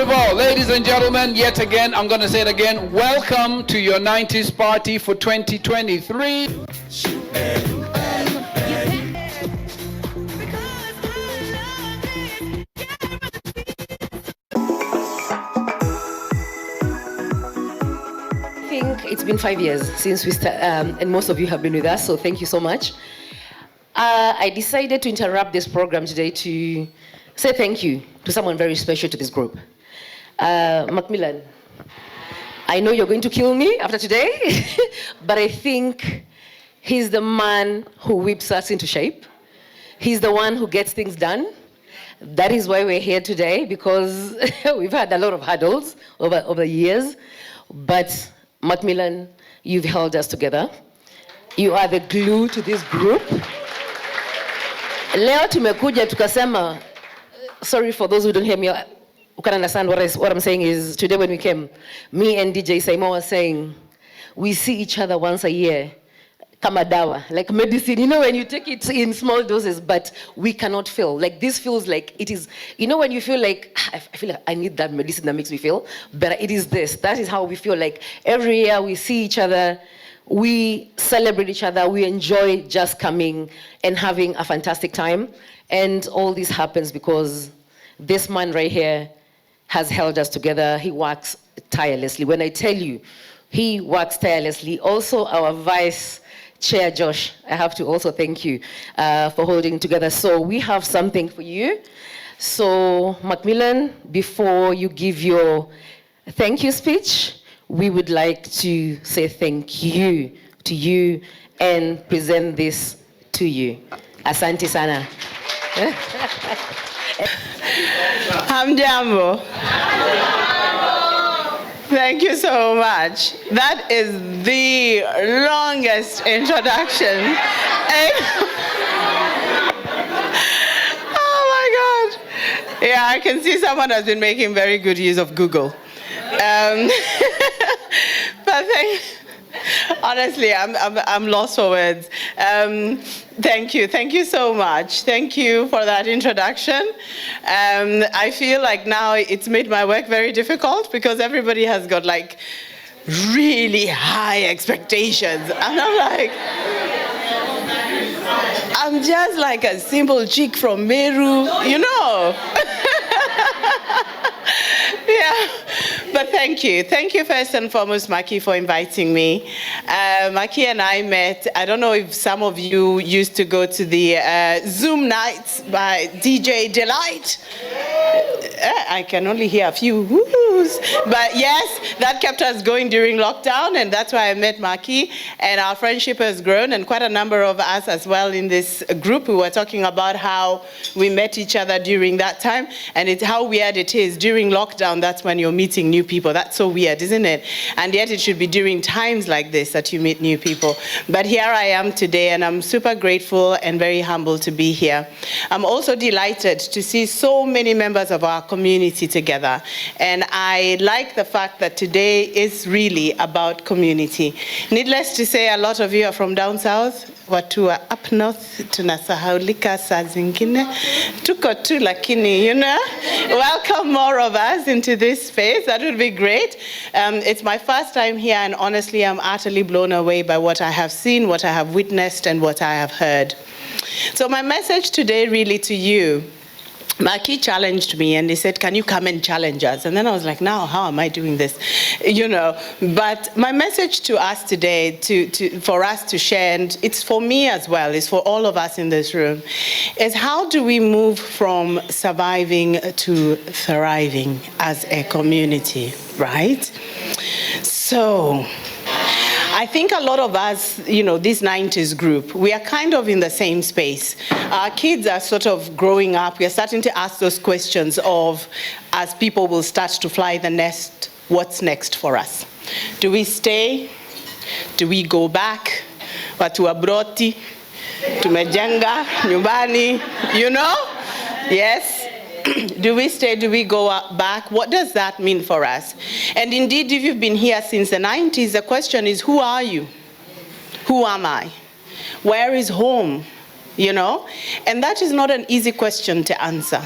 of all, ladies and gentlemen, yet again, I'm going to say it again, welcome to your 90s party for 2023. It's been 5 years since we started, and most of you have been with us, so thank you so much. I decided to interrupt this program today to say thank you to someone very special to this group. Macmillan, I know you're going to kill me after today, but I think he's the man who whips us into shape. He's the one who gets things done. That is why we're here today, because we've had a lot of hurdles over the years, but Macmillan, you've held us together. You are the glue to this group. Leo tumekuja tukasema, sorry for those who don't hear me, who can understand what I'm saying is, today when we came, me and DJ Saimo were saying, we see each other once a year, kama dawa, like medicine, you know, when you take it in small doses, but we cannot feel. Like this feels like it is, you know, when you feel like, I feel like I need that medicine that makes me feel better, it is this. That is how we feel like every year we see each other, we celebrate each other, we enjoy just coming and having a fantastic time. And all this happens because this man right here has held us together. He works tirelessly. When I tell you, he works tirelessly. Also, our Vice Chair, Josh, I have to also thank you for holding together. So we have something for you. So Macmillan, before you give your thank you speech, we would like to say thank you to you and present this to you. Asante sana. Hamjambo. Thank you so much. That is the longest introduction. Oh my God. Yeah, I can see someone has been making very good use of Google. But honestly, I'm lost for words. Thank you so much. Thank you for that introduction. I feel like now it's made my work very difficult because everybody has got like really high expectations. And I'm like, I'm just like a simple chick from Meru, you know. Yeah, but thank you. Thank you first and foremost, Maki, for inviting me. Maki and I met, I don't know if some of you used to go to the Zoom nights by DJ Delight. I can only hear a few whoos. But yes, that kept us going during lockdown, and that's why I met Maki, and our friendship has grown, and quite a number of us as well in this group who were talking about how we met each other during that time, and it's how weird it is during lockdown. That's when you're meeting new people. That's so weird, isn't it? And yet it should be during times like this that you meet new people. But here I am today, and I'm super grateful and very humble to be here. I'm also delighted to see so many members of our community together. And I like the fact that today is really about community. Needless to say, a lot of you are from down south. Watu wa up north, tunasahaulika saa zingine. Tuko tu lakini, you know. Welcome more of us into this space. That would be great. It's my first time here, and honestly, I'm utterly blown away by what I have seen, what I have witnessed, and what I have heard. So my message today really to you, Maki challenged me and he said, can you come and challenge us? And then I was like, now, how am I doing this? You know, but my message to us today, for us to share, and it's for me as well, it's for all of us in this room, is how do we move from surviving to thriving as a community, right? So I think a lot of us, you know, this 90s group, we are kind of in the same space. Our kids are sort of growing up. We are starting to ask those questions of, as people will start to fly the nest, what's next for us? Do we stay? Do we go back? Watu wa broti, tumejenga, nyumbani, you know? Yes. Do we stay? Do we go back? What does that mean for us? And indeed, if you've been here since the 90s, the question is, who are you? Who am I? Where is home? you know? And that is not an easy question to answer.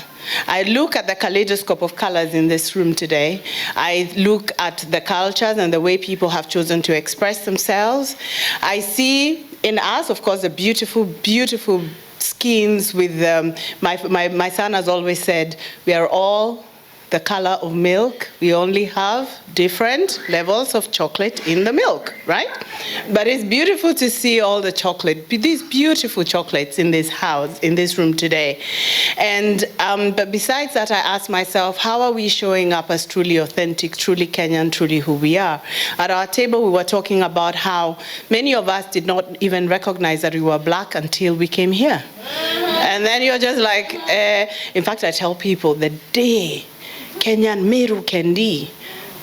I look at the kaleidoscope of colors in this room today. I look at the cultures and the way people have chosen to express themselves. I see in us, of course, the beautiful, beautiful skins with, my son has always said, we are all the color of milk. We only have different levels of chocolate in the milk, right? But it's beautiful to see all the chocolate, these beautiful chocolates in this house, in this room today. And but besides that, I ask myself, how are we showing up as truly authentic, truly Kenyan, truly who we are? At our table, we were talking about how many of us did not even recognize that we were black until we came here. And then you're just like, in fact, I tell people the day Kenyan Meru Kendi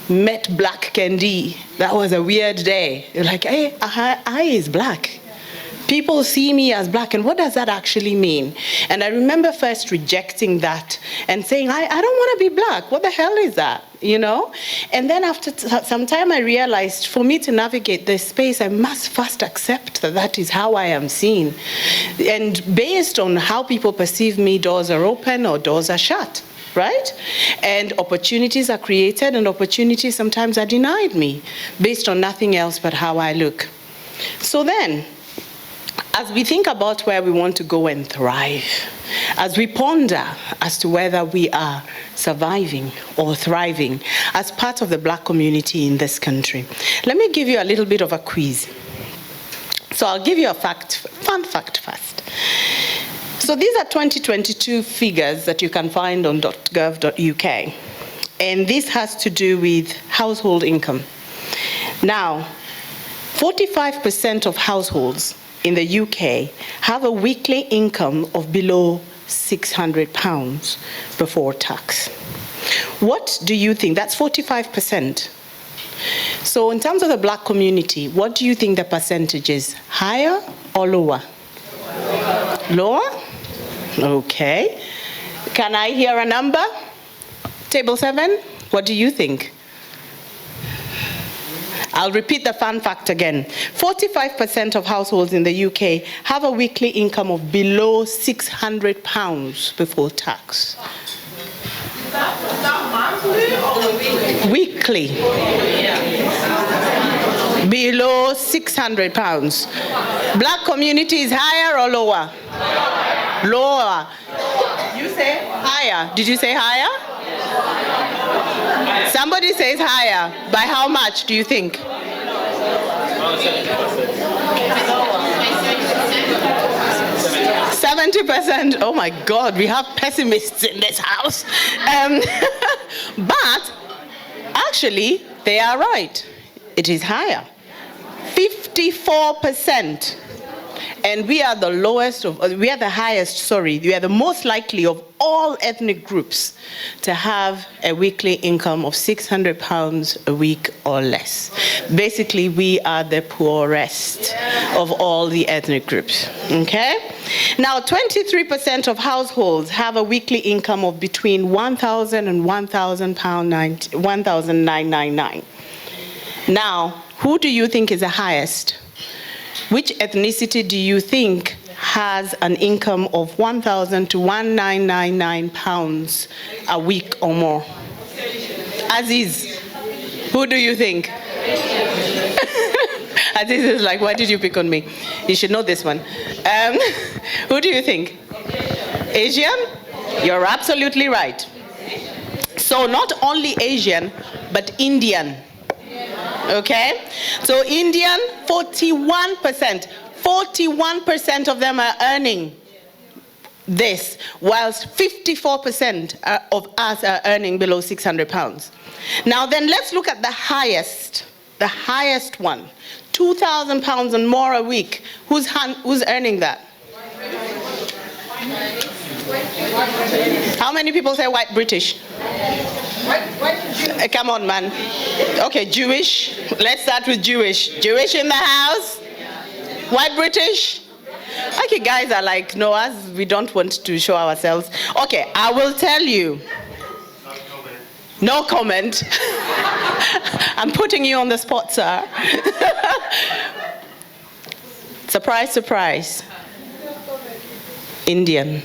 met Black Kendi, that was a weird day. You're like, hey, I is black. People see me as black, and what does that actually mean? And I remember first rejecting that and saying, I don't want to be black. What the hell is that? You know? And then after some time, I realized for me to navigate this space, I must first accept that that is how I am seen. And based on how people perceive me, doors are open or doors are shut. Right? And opportunities are created, and opportunities sometimes are denied me based on nothing else but how I look. So then, as we think about where we want to go and thrive, as we ponder as to whether we are surviving or thriving as part of the black community in this country, let me give you a little bit of a quiz. So I'll give you a fun fact first. So these are 2022 figures that you can find on .gov.uk. And this has to do with household income. Now, 45% of households in the UK have a weekly income of below £600 before tax. What do you think? That's 45%. So in terms of the black community, what do you think the percentage is? Higher or lower? Lower? Okay. Can I hear a number? Table 7, what do you think? I'll repeat the fun fact again. 45% of households in the UK have a weekly income of below £600 before tax. Is that monthly or weekly? Weekly. Below £600. Black community is higher or lower? Lower. You say higher. Did you say higher? Somebody says higher. By how much do you think? 70%. Oh my God, we have pessimists in this house. But actually, they are right. It is higher. 54%. And we are the lowest of, we are the highest, sorry, we are the most likely of all ethnic groups to have a weekly income of £600 a week or less. Basically, we are the poorest of all the ethnic groups, okay? Now, 23% of households have a weekly income of between £1,000 and £1,999. Now, who do you think is the highest? Which ethnicity do you think has an income of £1,000 to £1,999 a week or more? Aziz, who do you think? Aziz is like, why did you pick on me? You should know this one. Who do you think? Asian? You're absolutely right. So not only Asian, but Indian. Okay? So Indian, 41%. 41% of them are earning this, whilst 54% of us are earning below £600. Now then, let's look at the highest one. £2,000 and more a week. Who's earning that? How many people say white British? Come on, man. Okay, Jewish. Let's start with Jewish. Jewish in the house? White British? Okay, guys are like, no, us, we don't want to show ourselves. Okay, I will tell you. No comment. I'm putting you on the spot, sir. Surprise, surprise. Indian.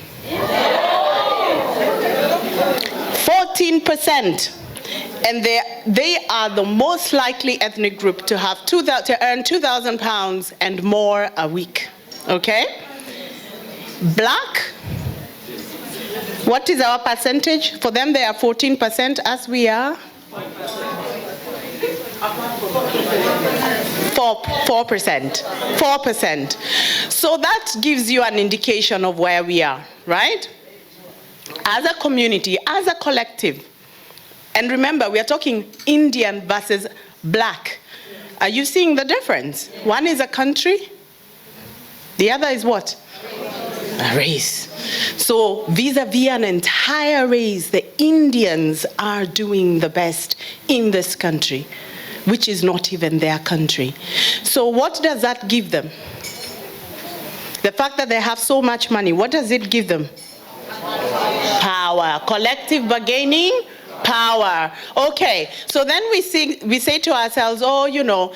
14%. And they are the most likely ethnic group to have to earn £2,000 and more a week. Okay? Black, what is our percentage? For them, they are 14%, as we are 4%. 4%. So that gives you an indication of where we are, right? As a community, as a collective. And remember, we are talking Indian versus black. Are you seeing the difference? One is a country, the other is what? A race. So vis-a-vis an entire race, the Indians are doing the best in this country, which is not even their country. So what does that give them? The fact that they have so much money, what does it give them? Power. Collective bargaining, power. Okay, so then we say to ourselves, oh, you know,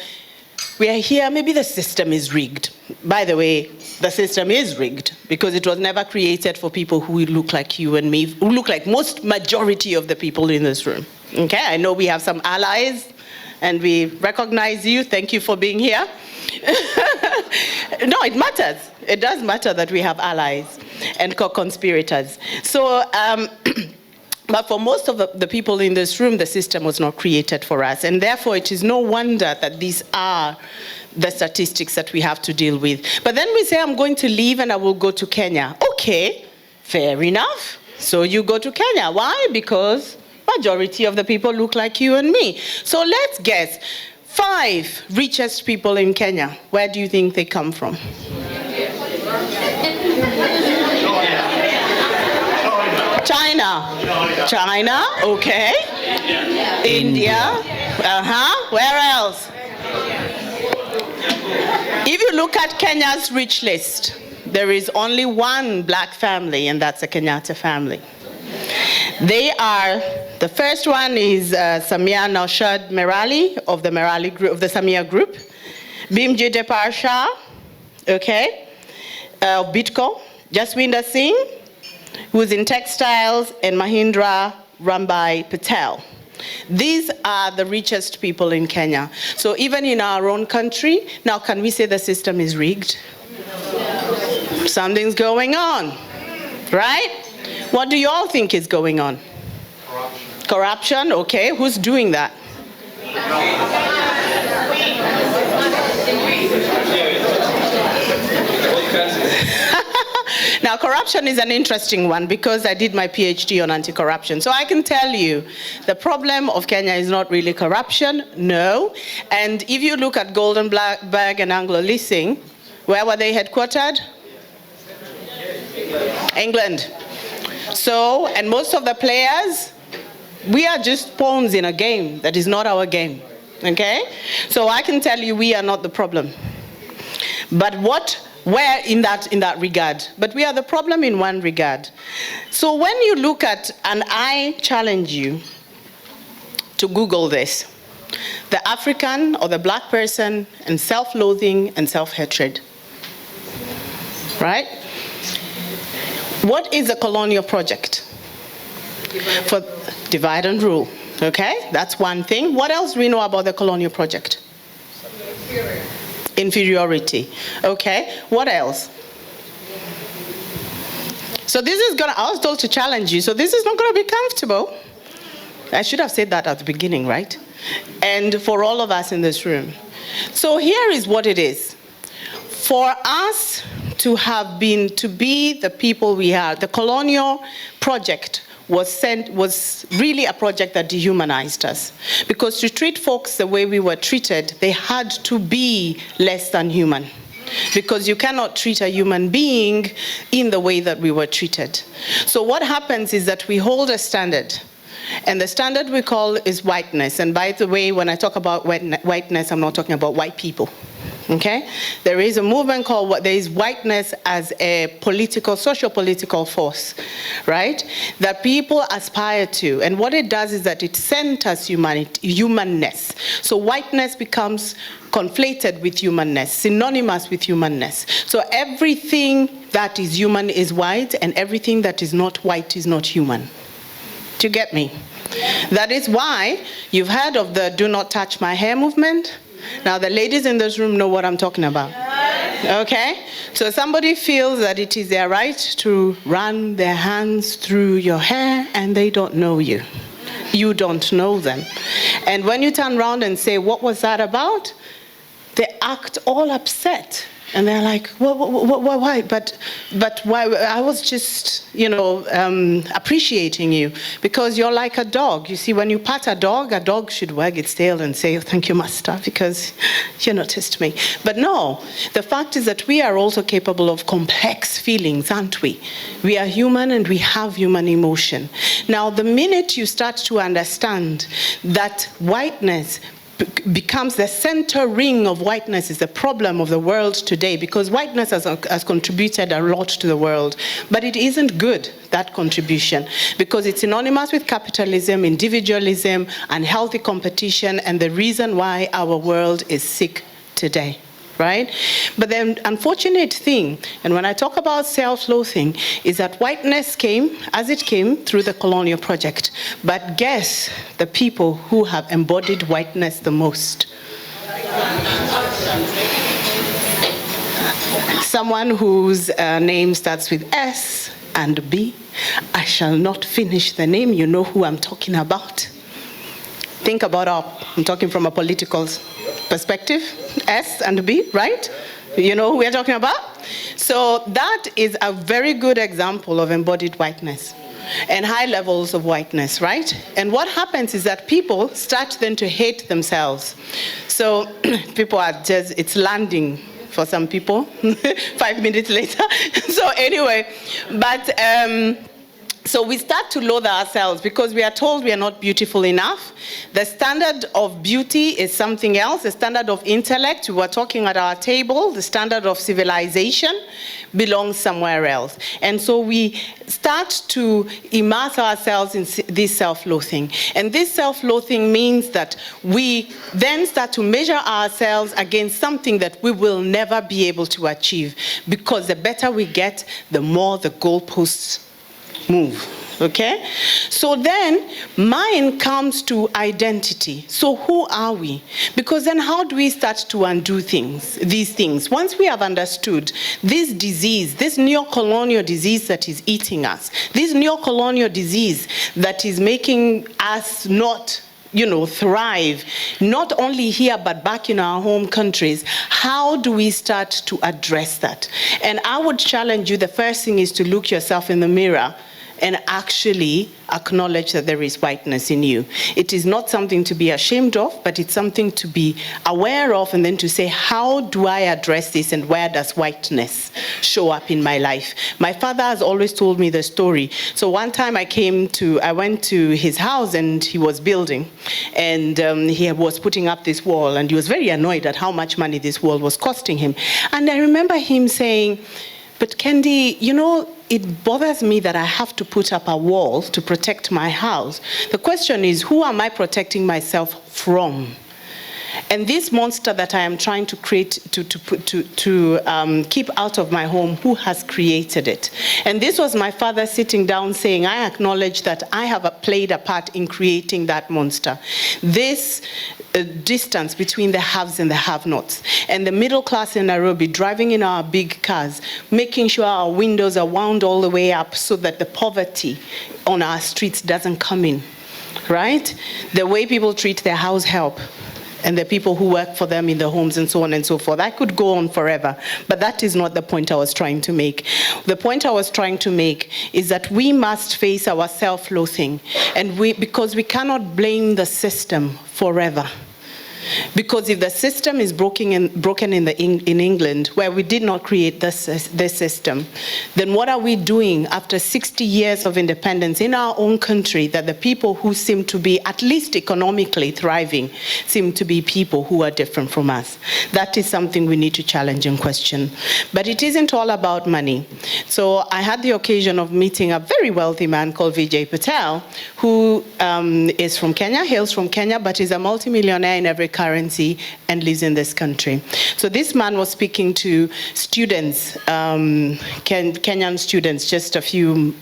we are here, maybe the system is rigged. By the way, the system is rigged because it was never created for people who look like you and me, who look like majority of the people in this room. Okay, I know we have some allies and we recognize you. Thank you for being here. No, it matters. It does matter that we have allies and co-conspirators. So, but for most of the people in this room, the system was not created for us. And therefore, it is no wonder that these are the statistics that we have to deal with. But then we say, I'm going to leave and I will go to Kenya. Okay, fair enough. So you go to Kenya. Why? Because majority of the people look like you and me. So let's guess. 5 richest people in Kenya. Where do you think they come from? China, okay. India. Where else? If you look at Kenya's rich list, there is only one black family, and that's a Kenyatta family. They are, the first one is Samia Naushad Merali of the Merali group, of the Samia group. Bimji Depar Shah, okay, Bitco. Jaswinder Singh, who's in textiles, and Mahindra Rambai Patel. These are the richest people in Kenya. So even in our own country, now can we say the system is rigged? Something's going on, right? What do you all think is going on? Corruption, okay. Who's doing that? Now, corruption is an interesting one because I did my PhD on anti-corruption. So I can tell you the problem of Kenya is not really corruption, no. And if you look at Golden Bag and Anglo Leasing, where were they headquartered? England. So, and most of the players, we are just pawns in a game that is not our game, okay? So I can tell you we are not the problem. But where in that regard? But we are the problem in one regard. So when you look at, and I challenge you to Google this, the African or the black person and self-loathing and self-hatred, right? What is a colonial project? For divide and rule, okay? That's one thing. What else do we know about the colonial project? Inferiority, okay? What else? So this is gonna, I was told to challenge you, so this is not gonna be comfortable. I should have said that at the beginning, right? And for all of us in this room. So here is what it is. For us to be the people we are, the colonial project was really a project that dehumanized us. Because to treat folks the way we were treated, they had to be less than human. Because you cannot treat a human being in the way that we were treated. So what happens is that we hold a standard. And the standard we call is whiteness. And by the way, when I talk about whiteness, I'm not talking about white people. Okay? There is a movement called, there is whiteness as a political, socio-political force, right? That people aspire to. And what it does is that it centers humanness. So whiteness becomes conflated with humanness, synonymous with humanness. So everything that is human is white, and everything that is not white is not human. Do you get me? That is why you've heard of the do not touch my hair movement. Now the ladies in this room know what I'm talking about. Okay? So somebody feels that it is their right to run their hands through your hair and they don't know you. You don't know them. And when you turn around and say, what was that about? They act all upset. And they're like, why? But why? I was just, appreciating you because you're like a dog. You see, when you pat a dog should wag its tail and say, oh, thank you, master, because you noticed me. But no, the fact is that we are also capable of complex feelings, aren't we? We are human and we have human emotion. Now, the minute you start to understand that whiteness becomes the center ring of whiteness is the problem of the world today, because whiteness has contributed a lot to the world, but it isn't good, that contribution, because it's synonymous with capitalism, individualism, unhealthy competition, and the reason why our world is sick today. Right? But the unfortunate thing, and when I talk about self-loathing, is that whiteness came, as it came, through the colonial project. But guess the people who have embodied whiteness the most? Someone whose name starts with S and B. I shall not finish the name. You know who I'm talking about. Think about I'm talking from a political perspective, S and B, right? You know who we're talking about? So that is a very good example of embodied whiteness and high levels of whiteness, right? And what happens is that people start then to hate themselves. So people are just, it's landing for some people 5 minutes later. So anyway, but so we start to loathe ourselves because we are told we are not beautiful enough. The standard of beauty is something else. The standard of intellect, we were talking at our table, the standard of civilization belongs somewhere else. And so we start to immerse ourselves in this self-loathing. And this self-loathing means that we then start to measure ourselves against something that we will never be able to achieve, because the better we get, the more the goalposts move. Okay? So then mine comes to identity. So who are we? Because then how do we start to undo these things? Once we have understood this disease, this neo-colonial disease that is eating us, this neo-colonial disease that is making us not thrive, not only here, but back in our home countries, how do we start to address that? And I would challenge you, the first thing is to look yourself in the mirror and actually acknowledge that there is whiteness in you. It is not something to be ashamed of, but it's something to be aware of, and then to say, how do I address this, and where does whiteness show up in my life? My father has always told me the story. So one time I went to his house and he was building, and he was putting up this wall, and he was very annoyed at how much money this wall was costing him. And I remember him saying, but Kendi, it bothers me that I have to put up a wall to protect my house. The question is, who am I protecting myself from? And this monster that I am trying to create, to keep out of my home, who has created it? And this was my father sitting down saying, I acknowledge that I have played a part in creating that monster. This distance between the haves and the have-nots. And the middle class in Nairobi, driving in our big cars, making sure our windows are wound all the way up so that the poverty on our streets doesn't come in, right? The way people treat their house help, and the people who work for them in the homes and so on and so forth. I could go on forever, but that is not the point I was trying to make. The point I was trying to make is that we must face our self-loathing, and because we cannot blame the system forever. Because if the system is broken in England, where we did not create this system, then what are we doing after 60 years of independence in our own country, that the people who seem to be at least economically thriving seem to be people who are different from us? That is something we need to challenge and question. But it isn't all about money. So I had the occasion of meeting a very wealthy man called Vijay Patel, who is from Kenya, hails from Kenya, but is a multimillionaire in every currency and lives in this country. So this man was speaking to students, Kenyan students, just a few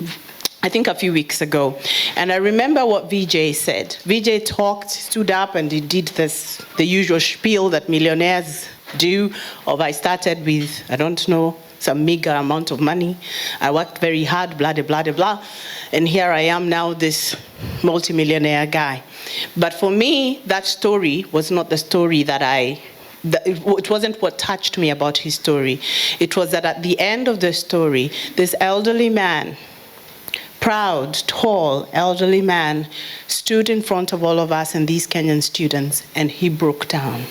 weeks ago. And I remember what VJ said. VJ stood up and he did the usual spiel that millionaires do. Of I started with, I don't know, some meager amount of money. I worked very hard, blah, blah, blah, blah. And here I am now, this multimillionaire guy. But for me, that story was not the story it wasn't what touched me about his story. It was that at the end of the story, this elderly man, proud, tall, elderly man, stood in front of all of us and these Kenyan students, and he broke down.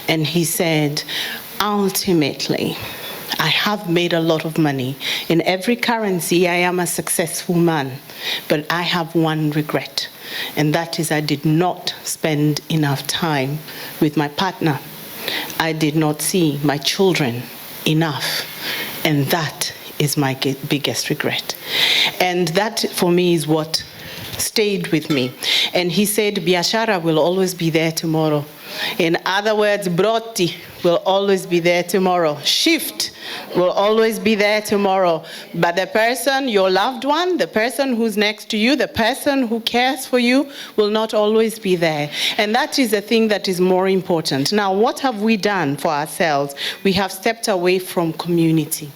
And he said, ultimately, I have made a lot of money. In every currency, I am a successful man. But I have one regret, and that is I did not spend enough time with my partner. I did not see my children enough, and that is my biggest regret. And that, for me, is what stayed with me. And he said, biashara will always be there tomorrow. In other words, broti will always be there tomorrow. Shift will always be there tomorrow. But the person, your loved one, the person who's next to you, the person who cares for you will not always be there. And that is the thing that is more important. Now, what have we done for ourselves? We have stepped away from community.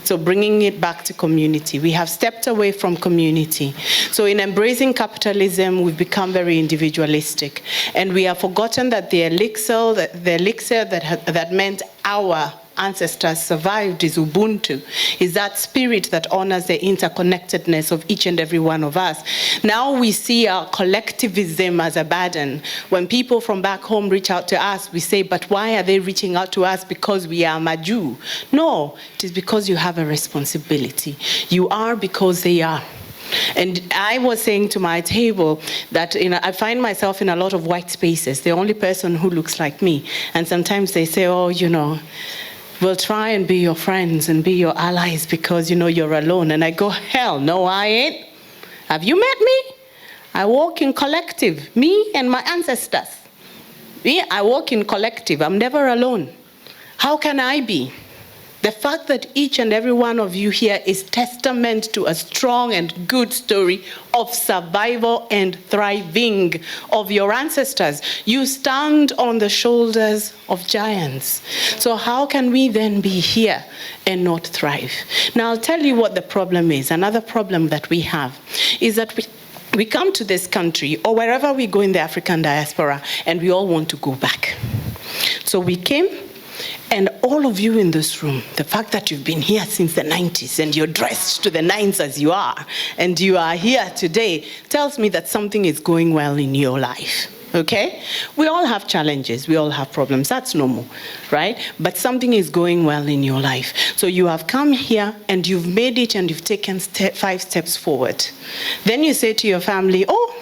So bringing it back to community. We have stepped away from community. So in embracing capitalism, we've become very individualistic. And we have forgotten that the elixir that meant our ancestors survived is Ubuntu, is that spirit that honors the interconnectedness of each and every one of us. Now we see our collectivism as a burden. When people from back home reach out to us, we say, but why are they reaching out to us? Because we are Maju. No, it is because you have a responsibility. You are because they are. And I was saying to my table that I find myself in a lot of white spaces, the only person who looks like me. And sometimes they say, oh, we'll try and be your friends and be your allies because, you're alone. And I go, hell, no, I ain't. Have you met me? I walk in collective, me and my ancestors. I walk in collective. I'm never alone. How can I be? The fact that each and every one of you here is testament to a strong and good story of survival and thriving of your ancestors. You stand on the shoulders of giants. So how can we then be here and not thrive? Now I'll tell you what the problem is. Another problem that we have is that we come to this country or wherever we go in the African diaspora and we all want to go back. So we came. And all of you in this room, the fact that you've been here since the 90s and you're dressed to the nines as you are, and you are here today, tells me that something is going well in your life, okay? We all have challenges, we all have problems, that's normal, right? But something is going well in your life. So you have come here and you've made it and you've taken 5 steps forward. Then you say to your family, oh,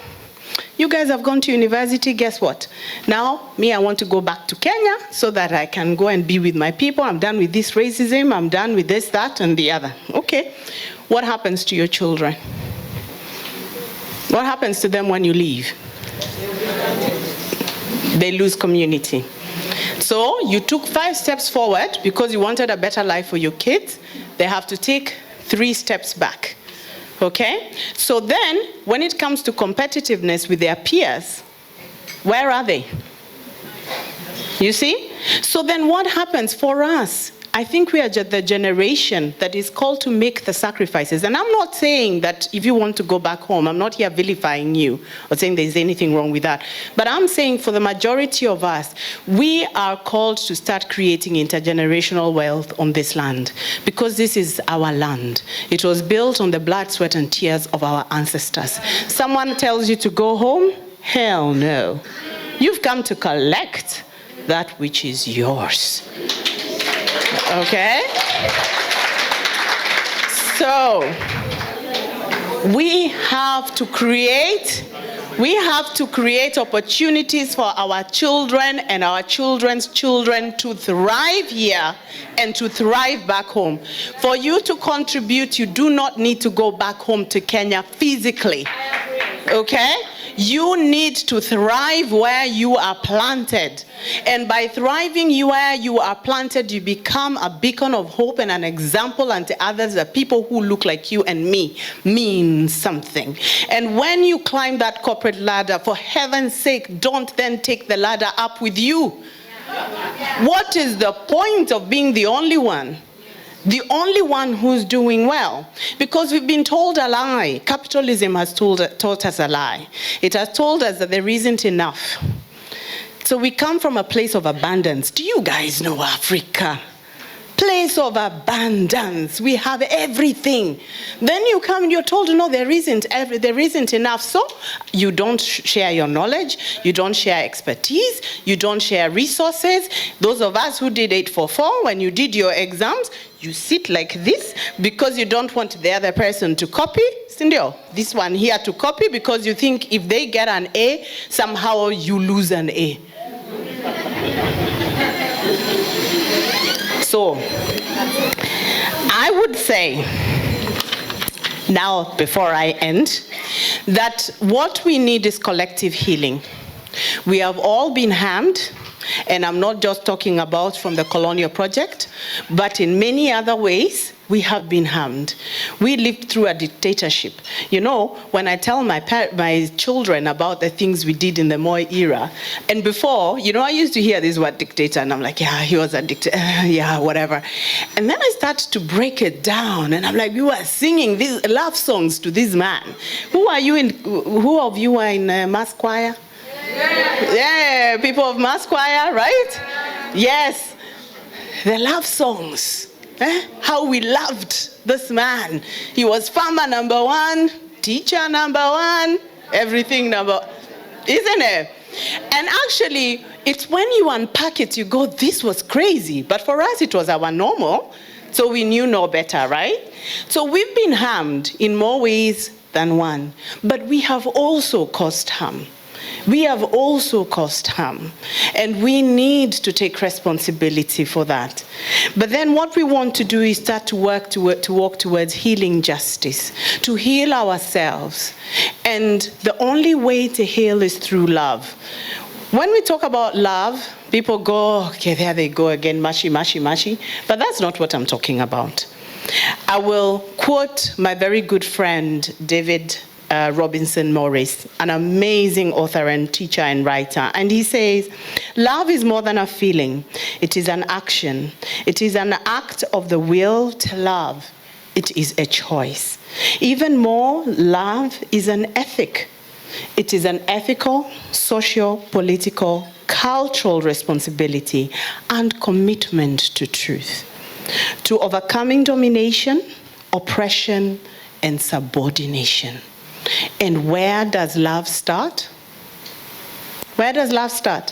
you guys have gone to university, guess what? Now, I want to go back to Kenya so that I can go and be with my people. I'm done with this racism, I'm done with this, that, and the other. Okay, what happens to your children? What happens to them when you leave? They lose community. So you took 5 steps forward because you wanted a better life for your kids. They have to take 3 steps back. Okay? So then, when it comes to competitiveness with their peers, where are they? You see? So then what happens for us? I think we are the generation that is called to make the sacrifices. And I'm not saying that if you want to go back home, I'm not here vilifying you or saying there's anything wrong with that. But I'm saying for the majority of us, we are called to start creating intergenerational wealth on this land because this is our land. It was built on the blood, sweat, and tears of our ancestors. Someone tells you to go home? Hell no. You've come to collect that which is yours. Okay? So, we have to create opportunities for our children and our children's children to thrive here and to thrive back home. For you to contribute, you do not need to go back home to Kenya physically. Okay? You need to thrive where you are planted. And by thriving where you are planted, you become a beacon of hope and an example unto others that people who look like you and me mean something. And when you climb that corporate ladder, for heaven's sake, don't then take the ladder up with you. What is the point of being the only one? The only one who's doing well? Because we've been told a lie. Capitalism has taught us a lie. It has told us that there isn't enough. So we come from a place of abundance. Do you guys know Africa? Place of abundance. We have everything. Then you come and you're told, no, there isn't enough. So you don't share your knowledge. You don't share expertise. You don't share resources. Those of us who did 844, when you did your exams, you sit like this because you don't want the other person to copy. Sindio, this one here to copy because you think if they get an A, somehow you lose an A. So, I would say, now before I end, that what we need is collective healing. We have all been harmed, and I'm not just talking about from the colonial project, but in many other ways, we have been harmed. We lived through a dictatorship. You know, when I tell my children about the things we did in the Moi era, and before, you know, I used to hear this word dictator, and I'm like, yeah, he was a dictator, yeah, whatever. And then I started to break it down, and I'm like, we were singing these love songs to this man. Who of you are in mass choir? Yeah, people of mass choir, right? Yes, the love songs. How we loved this man. He was farmer number one, teacher number one, everything number, isn't it? And actually, it's when you unpack it, you go, this was crazy. But for us, it was our normal. So we knew no better, right? So we've been harmed in more ways than one. But we have also caused harm. We have also caused harm, and we need to take responsibility for that. But then what we want to do is start to walk towards healing justice, to heal ourselves. And the only way to heal is through love. When we talk about love, people go, okay, there they go again, mushy, mushy, mushy. But that's not what I'm talking about. I will quote my very good friend, David Robinson Morris, an amazing author and teacher and writer. And he says, love is more than a feeling. It is an action. It is an act of the will to love. It is a choice. Even more, love is an ethic. It is an ethical, social, political, cultural responsibility and commitment to truth, to overcoming domination, oppression, and subordination. And where does love start? Where does love start?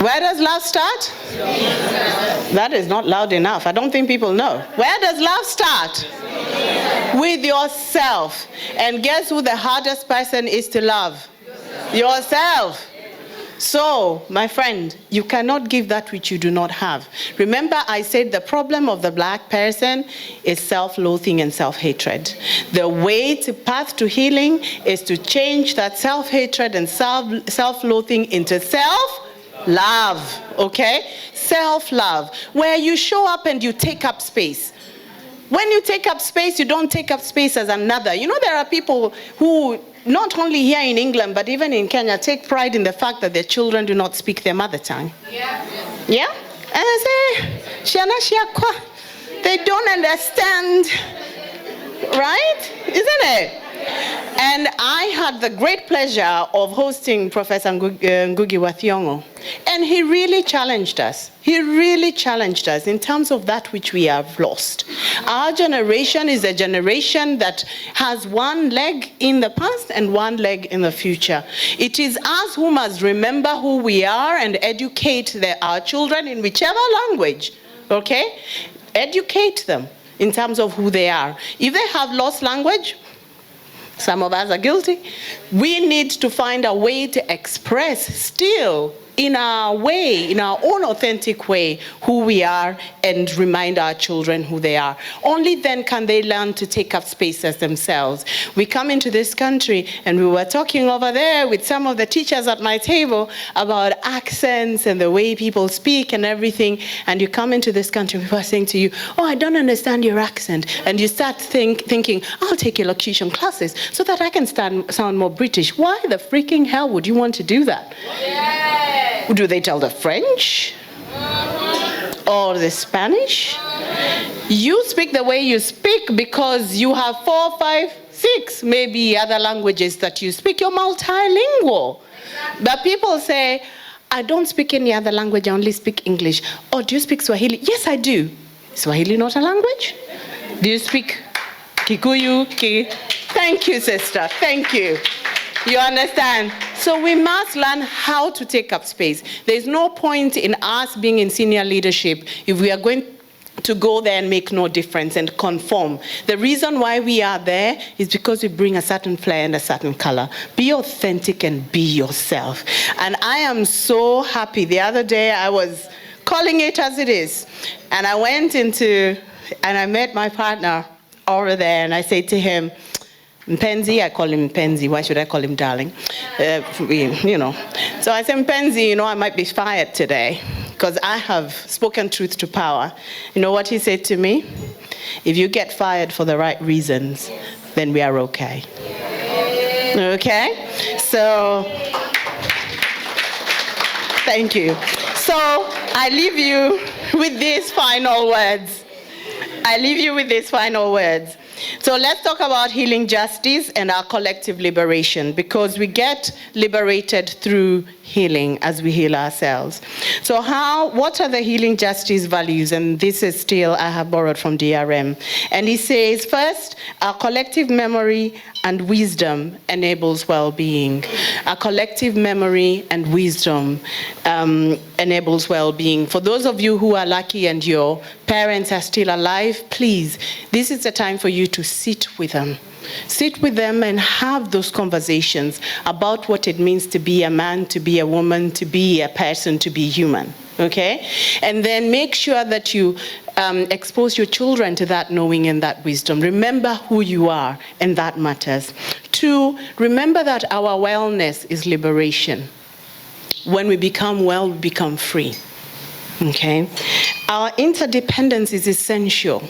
Where does love start? That is not loud enough. I don't think people know. Where does love start? With yourself. And guess who the hardest person is to love? Yourself. So, my friend, you cannot give that which you do not have. Remember, I said the problem of the black person is self-loathing and self-hatred. The way to path to healing is to change that self-hatred and self-loathing into self-love, okay? Self-love, where you show up and you take up space. When you take up space, you don't take up space as another. You know, there are people who, not only here in England, but even in Kenya, take pride in the fact that their children do not speak their mother tongue. Yeah? And they say, Shiana Shiakwa, they don't understand, right? Isn't it? And I had the great pleasure of hosting Professor Ngugi wa Thiong'o. And he really challenged us. He really challenged us in terms of that which we have lost. Our generation is a generation that has one leg in the past and one leg in the future. It is us who must remember who we are and educate our children in whichever language, okay? Educate them in terms of who they are. If they have lost language, some of us are guilty, we need to find a way to express still in our way, in our own authentic way, who we are and remind our children who they are. Only then can they learn to take up space as themselves. We come into this country, and we were talking over there with some of the teachers at my table about accents and the way people speak and everything, and you come into this country, people are saying to you, oh, I don't understand your accent, and you start thinking, I'll take elocution classes so that I can sound more British. Why the freaking hell would you want to do that? Yeah. Do they tell the French? Or the Spanish? You speak the way you speak because you have 4, 5, 6 maybe other languages that you speak. You're multilingual. But people say, I don't speak any other language, I only speak English. Oh, do you speak Swahili? Yes, I do. Swahili not a language? Do you speak Kikuyu? Thank you, sister. Thank you. You understand? So we must learn how to take up space. There's no point in us being in senior leadership if we are going to go there and make no difference and conform. The reason why we are there is because we bring a certain flair and a certain color. Be authentic and be yourself. And I am so happy. The other day I was calling it as it is. And I went into, and I met my partner over there, and I said to him, Mpenzi, I call him Mpenzi. Why should I call him darling? You know. So I said, Mpenzi, you know, I might be fired today because I have spoken truth to power. You know what he said to me? If you get fired for the right reasons, then we are okay. Okay? So, thank you. So, I leave you with these final words. So let's talk about healing justice and our collective liberation, because we get liberated through healing as we heal ourselves. So what are the healing justice values? And this is still, I have borrowed from DRM. And he says, first, our collective memory and wisdom enables well-being. Our collective memory and wisdom enables well-being. For those of you who are lucky and your parents are still alive, please, this is the time for you to sit with them. Sit with them and have those conversations about what it means to be a man, to be a woman, to be a person, to be human. Okay? And then make sure that you expose your children to that knowing and that wisdom. Remember who you are, and that matters. 2, remember that our wellness is liberation. When we become well, we become free. Okay? Our interdependence is essential.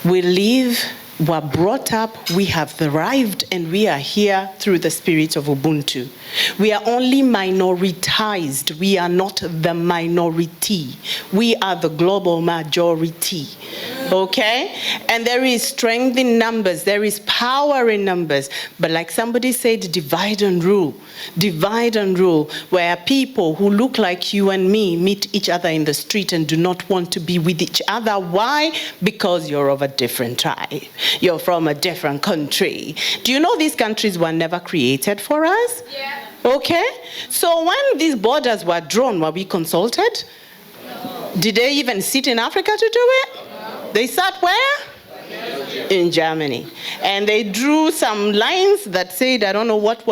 We're brought up, we have thrived, and we are here through the spirit of Ubuntu. We are only minoritized. We are not the minority. We are the global majority. Okay? And there is strength in numbers. There is power in numbers. But like somebody said, divide and rule. Divide and rule, where people who look like you and me meet each other in the street and do not want to be with each other. Why? Because you're of a different tribe. You're from a different country. Do you know these countries were never created for us? Yeah. Okay? So when these borders were drawn, were we consulted? No. Did they even sit in Africa to do it? No. They sat where? In Germany. And they drew some lines that said, I don't know what.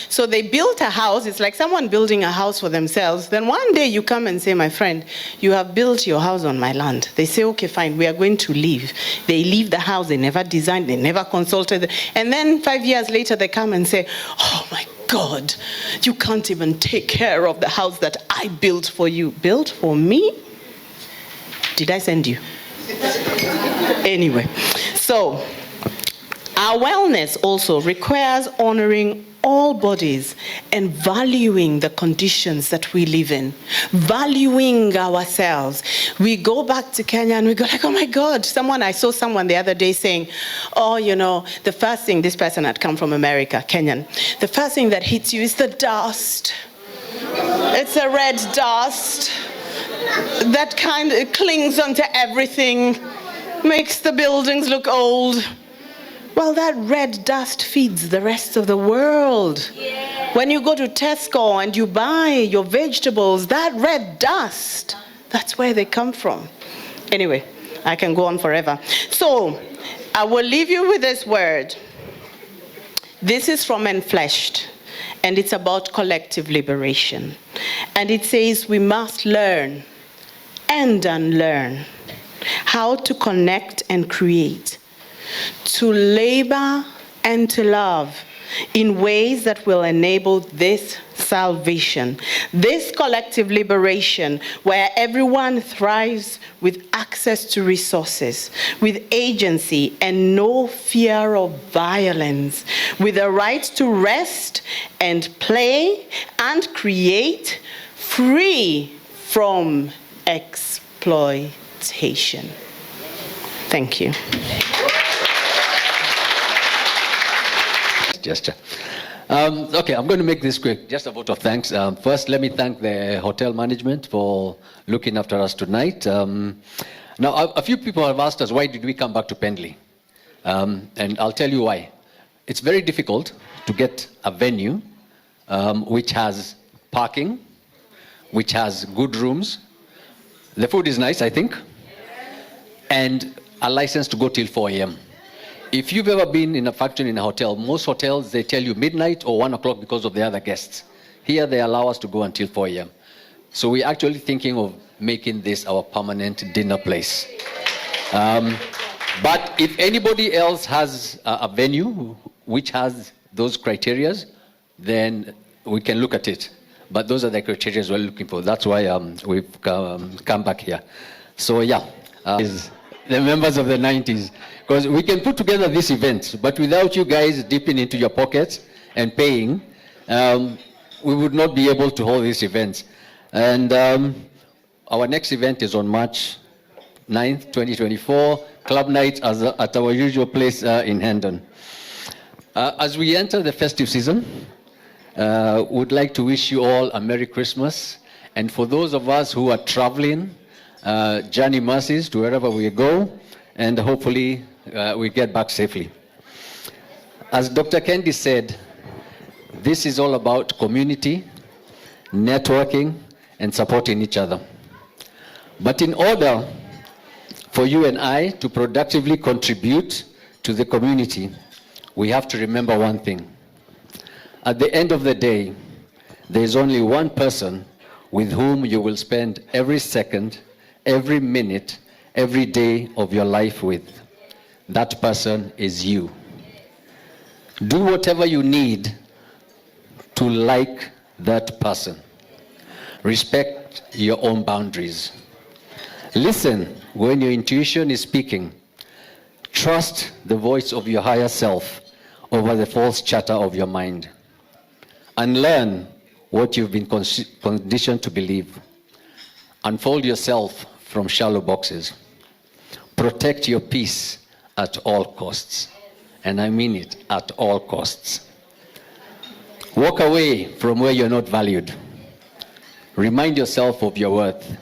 So they built a house. It's like someone building a house for themselves. Then one day you come and say, my friend, you have built your house on my land. They say, okay, fine, we are going to leave. They leave the house. They never designed, they never consulted. And then 5 years later, they come and say, oh my God, you can't even take care of the house that I built for you. Built for me? Did I send you? Anyway, so our wellness also requires honoring all bodies and valuing the conditions that we live in, valuing ourselves. We go back to Kenya and we go like, oh my God, I saw someone the other day saying, oh, you know, the first thing, this person had come from America, Kenyan, the first thing that hits you is the dust. It's a red dust that kind of clings onto everything, makes the buildings look old. Well, that red dust feeds the rest of the world. Yeah. When you go to Tesco and you buy your vegetables, that red dust, that's where they come from. Anyway, I can go on forever. So, I will leave you with this word. This is from Enfleshed, and it's about collective liberation. And it says we must learn and unlearn how to connect and create, to labor and to love in ways that will enable this salvation, this collective liberation where everyone thrives with access to resources, with agency and no fear of violence, with a right to rest and play and create, free from exploitation. Thank you. Gesture. Okay, I'm going to make this quick. Just a vote of thanks. First, let me thank the hotel management for looking after us tonight. Now, a few people have asked us, why did we come back to Pendley? And I'll tell you why. It's very difficult to get a venue which has parking, which has good rooms. The food is nice, I think. And a license to go till 4 a.m. If you've ever been in a function in a hotel, most hotels, they tell you midnight or 1 o'clock because of the other guests. Here, they allow us to go until 4 a.m. So we're actually thinking of making this our permanent dinner place. But if anybody else has a venue which has those criteria, then we can look at it. But those are the criteria we're looking for. That's why we've come back here. So yeah, is the members of the 90s. Because we can put together this event, but without you guys dipping into your pockets and paying, we would not be able to hold these events. And our next event is on March 9th, 2024, Club Night at our usual place in Hendon. As we enter the festive season, would like to wish you all a Merry Christmas. And for those of us who are traveling, journey mercies to wherever we go, and hopefully we get back safely. As Dr. Kendi said, this is all about community, networking, and supporting each other. But in order for you and I to productively contribute to the community, we have to remember one thing. At the end of the day, there is only one person with whom you will spend every second, every minute, every day of your life with. That person is you. Do whatever you need to like that person. Respect your own boundaries. Listen when your intuition is speaking. Trust the voice of your higher self over the false chatter of your mind. Unlearn what you've been conditioned to believe. Unfold yourself from shallow boxes. Protect your peace at all costs. And I mean it, at all costs. Walk away from where you're not valued. Remind yourself of your worth.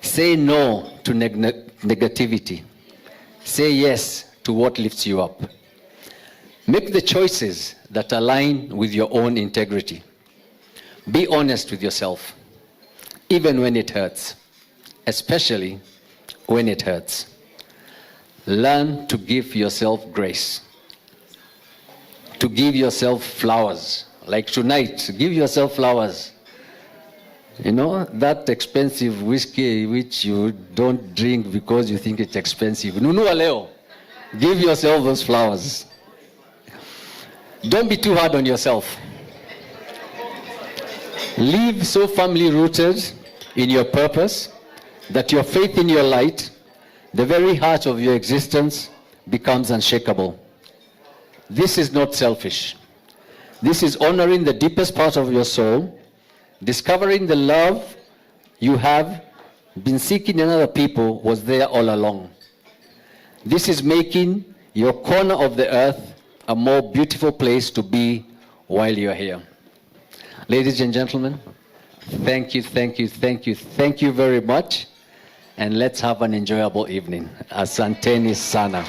Say no to negativity. Say yes to what lifts you up. Make the choices that align with your own integrity. Be honest with yourself, even when it hurts, especially when it hurts. Learn to give yourself grace, to give yourself flowers. Like tonight, give yourself flowers. You know, that expensive whiskey which you don't drink because you think it's expensive. Nunua leo. Give yourself those flowers. Don't be too hard on yourself. Live so firmly rooted in your purpose that your faith in your light, the very heart of your existence, becomes unshakable. This is not selfish. This is honoring the deepest part of your soul, discovering the love you have been seeking in other people was there all along. This is making your corner of the earth a more beautiful place to be while you're here. Ladies and gentlemen, thank you very much. And let's have an enjoyable evening. Asanteni sana.